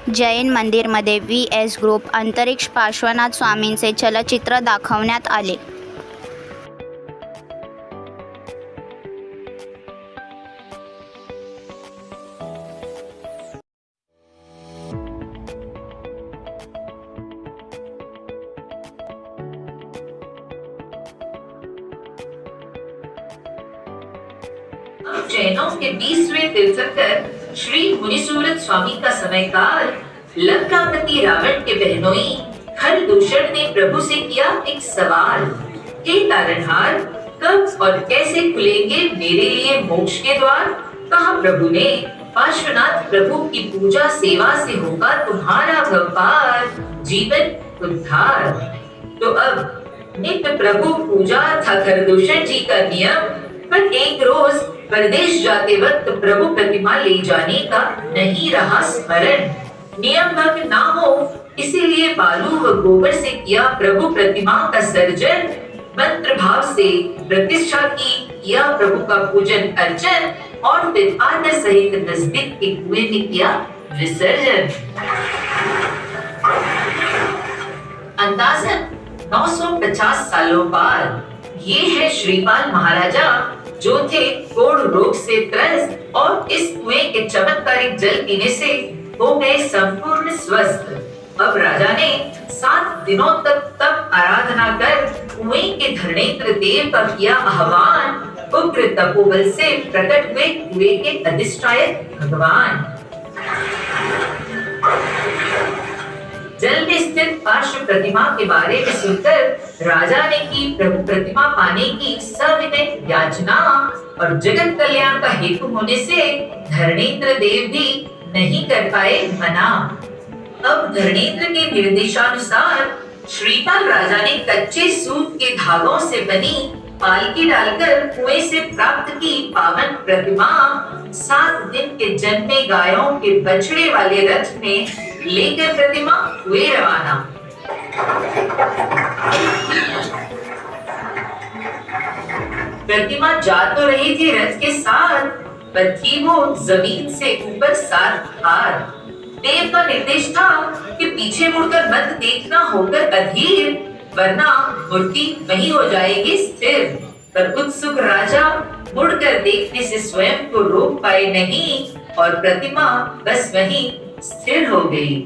Jain मंदिरमध्ये व्ही.एस. Group अंतरिक्ष पार्श्वनाथ स्वामींचे चलचित्र दाखवण्यात आले. जैनों के 20वें तीर्थंकर श्री मुनिसूरत स्वामी का समयकाल लंकापति रावण के बहनोई खरदूषण ने प्रभु से किया एक सवाल, हे तारनहार, कब और कैसे खुलेंगे मेरे लिए मोक्ष के द्वार? कहा प्रभु ने, पार्श्वनाथ प्रभु की पूजा सेवा से होगा तुम्हारा व्यापार, जीवन उद्धार। तो अब नित्य प्रभु पूजा था खरदूषण जी का नियम, पर एक रोज परदेश जाते वक्त प्रभु प्रतिमा ले जाने का नहीं रहा स्मरण। नियम भंग ना हो इसीलिए बालू व गोबर से किया प्रभु प्रतिमा का सर्जन। मंत्र भाव से प्रतिष्ठा की, किया प्रभु का पूजन अर्चन और फिर आदर सहित नजदीक के कुएं में किया विसर्जन। अंदाजन 950 सालों बाद ये है श्रीपाल महाराजा, जो थे कोढ़ रोग से त्रस्त और इस कुएं के चमत्कारिक जल पीने से हो गए संपूर्ण स्वस्थ। अब राजा ने 7 दिनों तक तप आराधना कर कुएं के धरणेन्द्र देव का किया आह्वान। उग्र तपोबल से प्रकट हुए कुएं के अधिष्ठायक भगवान। जल में स्थित पार्श्व प्रतिमा के बारे में सुनकर राजा ने की प्रभु प्रतिमा पाने की सविनय याचना, और जगत कल्याण का हेतु होने से धरणेन्द्र देव भी नहीं कर पाए मना। अब धरणेन्द्र के निर्देशानुसार श्रीपाल राजा ने कच्चे सूत के धागों से बनी पालकी डालकर कुएं से प्राप्त की पावन प्रतिमा 7 दिन के जन्मे गायों के बछड़े वाले रथ में लेकर प्रतिमा हुए रवाना। प्रतिमा जा तो रही थी रथ के साथ, पर थी वो जमीन से ऊपर 7 हाथ। देव का निर्देश था कि पीछे मुड़कर मत देखना, होकर अधीर, वरना मूर्ति वहीं हो जाएगी स्थिर। पर उत्सुक राजा मुड़कर देखने से स्वयं को रोक पाए नहीं, और प्रतिमा बस वहीं स्थिर हो गई।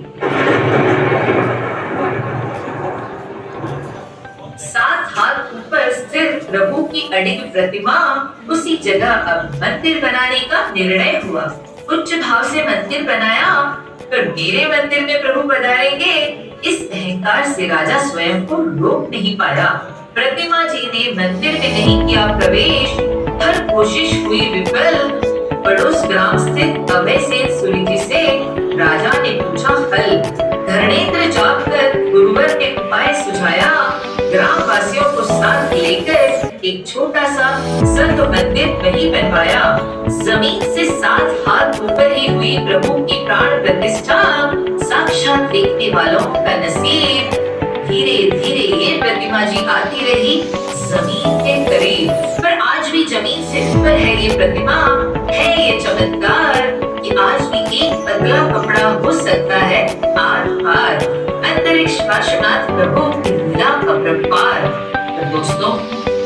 7 हाथ ऊपर स्थिर प्रभु की अडिग प्रतिमा, उसी जगह अब मंदिर बनाने का निर्णय हुआ। उच्च भाव से मंदिर बनाया, पर मेरे मंदिर में प्रभु पधारेंगे, इस अहंकार से राजा स्वयं को रोक नहीं पाया। प्रतिमा जी ने मंदिर में नहीं किया प्रवेश, हर कोशिश हुई विफल। पड़ोस ग्राम स्थित अभय सेन सूरी जी से राजा ने पूछा हल। धरणेन्द्र जाकर गुरुवर ने उपाय सुझाया, ग्राम वासियों को साथ लेकर एक छोटा सा संत मंदिर वहीं बनवाया। जमीन से 7 हाथ ऊपर ही हुई प्रभु की प्राण प्रतिष्ठा, साक्षात देखने वालों का नसीब। धीरे धीरे ये प्रतिमा जी आती रही जमीन के करीब, पर आज भी जमीन से ऊपर है ये प्रतिमा। है ये चमत्कार कि आज भी एक पतला कपड़ा हो सकता है आर पार। अंतरिक्ष पार्श्वनाथ प्रभु की लीला का प्रपार। तो दोस्तों,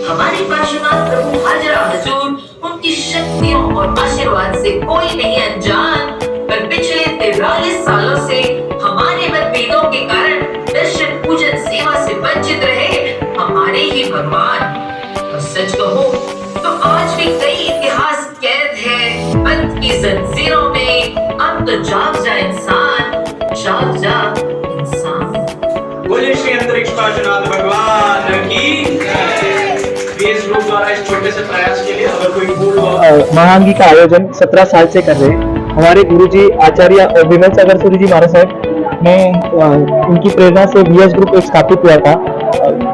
हमारे पार्श्वनाथ प्रभु हाजरा हजूर, उनकी शक्तियों और आशीर्वाद से कोई नहीं अनजान। पर पिछले 43 सालों से हमारे मतभेदों के कारण दर्शन पूजन सेवा से वंचित रहे हमारे ही भगवान। और सच कहूं तो आज भी कई इतिहास कैद है पंथ की जंजीरों में। अब तो जाग जा इंसान, जाग जा इंसान। बोले श्री अंतरिक्ष पार्श्वनाथ भगवान की व्हीएस ग्रुप द्वारा इस छोटे से प्रयास के लिए अगर कोई भूल हो। महांगी का आयोजन 17 साल से कर रहे हैं। हमारे गुरुजी आचार्य विमल सागर सूरी जी महाराज साहब ने उनकी प्रेरणा से व्हीएस ग्रुप एक स्थापित हुआ था।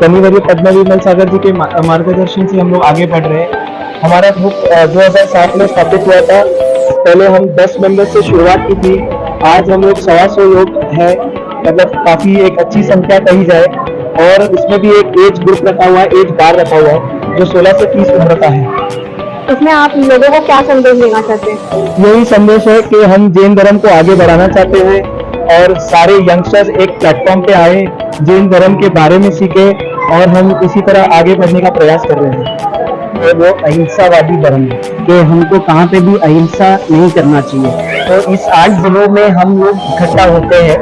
धन्यवाद पद्म विमल सागर जी के मार्गदर्शन से हम लोग आगे बढ़ रहे हैं। हमारा ग्रुप 2007 में स्थापित हुआ था। पहले हम 10 मेंबर से शुरुआत की थी, आज हम लोग 125 लोग हैं, मतलब काफी एक अच्छी संख्या कही जाए। और उसमें भी एक एज ग्रुप रखा हुआ है, एज बार रखा हुआ है, जो 16 से 30 उम्र का है। इसमें आप लोगों को क्या संदेश देना चाहते हैं? यही संदेश है कि हम जैन धर्म को आगे बढ़ाना चाहते हैं और सारे यंगस्टर्स एक प्लेटफॉर्म पे आए, जैन धर्म के बारे में सीखे और हम इसी तरह आगे बढ़ने का प्रयास कर रहे हैं। वो अहिंसावादी धर्म है कि हमको कहाँ पे भी अहिंसा नहीं करना चाहिए। तो इस 8 दिनों में हम लोग इकट्ठा होते हैं।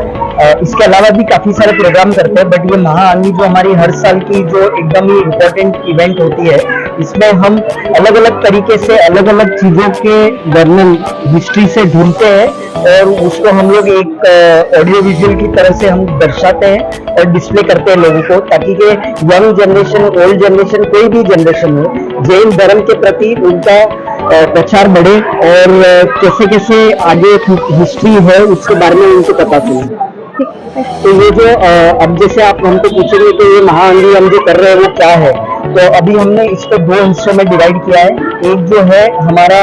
इसके अलावा भी काफी सारे प्रोग्राम करते हैं, बट ये महाआंधी जो हमारी हर साल की जो एकदम ही इम्पोर्टेंट इवेंट होती है, इसमें हम अलग अलग तरीके से अलग अलग चीजों के वर्णन हिस्ट्री से ढूंढते हैं और उसको हम लोग एक ऑडियो विजुअल की तरह से हम दर्शाते हैं और डिस्प्ले करते हैं लोगों को, ताकि कि यंग जनरेशन, ओल्ड जनरेशन, कोई भी जनरेशन हो, जैन धर्म के प्रति उनका प्रचार बढ़े और कैसे कैसे आगे हिस्ट्री है उसके बारे में उनको पता चले। तो ये जो अब जैसे आप हमको पूछेंगे कि ये महाआंधी हम जो कर रहे हैं वो क्या है, तो अभी हमने इसको 2 हिस्सों में डिवाइड किया है। एक जो है हमारा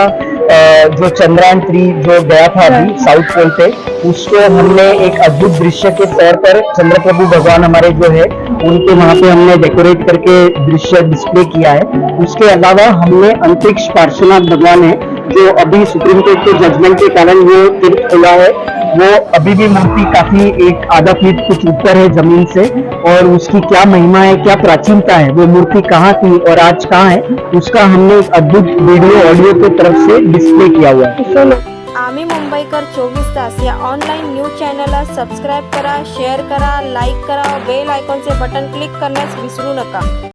जो चंद्रयान 3 जो गया था अभी साउथ पोल पे, उसको हमने एक अद्भुत दृश्य के तौर पर चंद्र प्रभु भगवान हमारे जो है उनके वहां पे हमने डेकोरेट करके दृश्य डिस्प्ले किया है। उसके अलावा हमने अंतरिक्ष पार्श्वनाथ भगवान है जो अभी सुप्रीम कोर्ट के जजमेंट के कारण वो तीर्थ खुला है, वो अभी भी मूर्ति काफी एक आधा फीट कुछ ऊपर है जमीन से, और उसकी क्या महिमा है, क्या प्राचीनता है, वो मूर्ति कहाँ थी और आज कहाँ है, उसका हमने एक अद्भुत वीडियो ऑडियो की तरफ से डिस्प्ले किया हुआ है। आम्ही मुंबईकर 24 तास या ऑनलाईन न्यूज चॅनलला सबस्क्राईब करा, शेअर करा, लाईक करा, बेल आयकॉनचे बटन क्लिक करण्यास विसरू नका।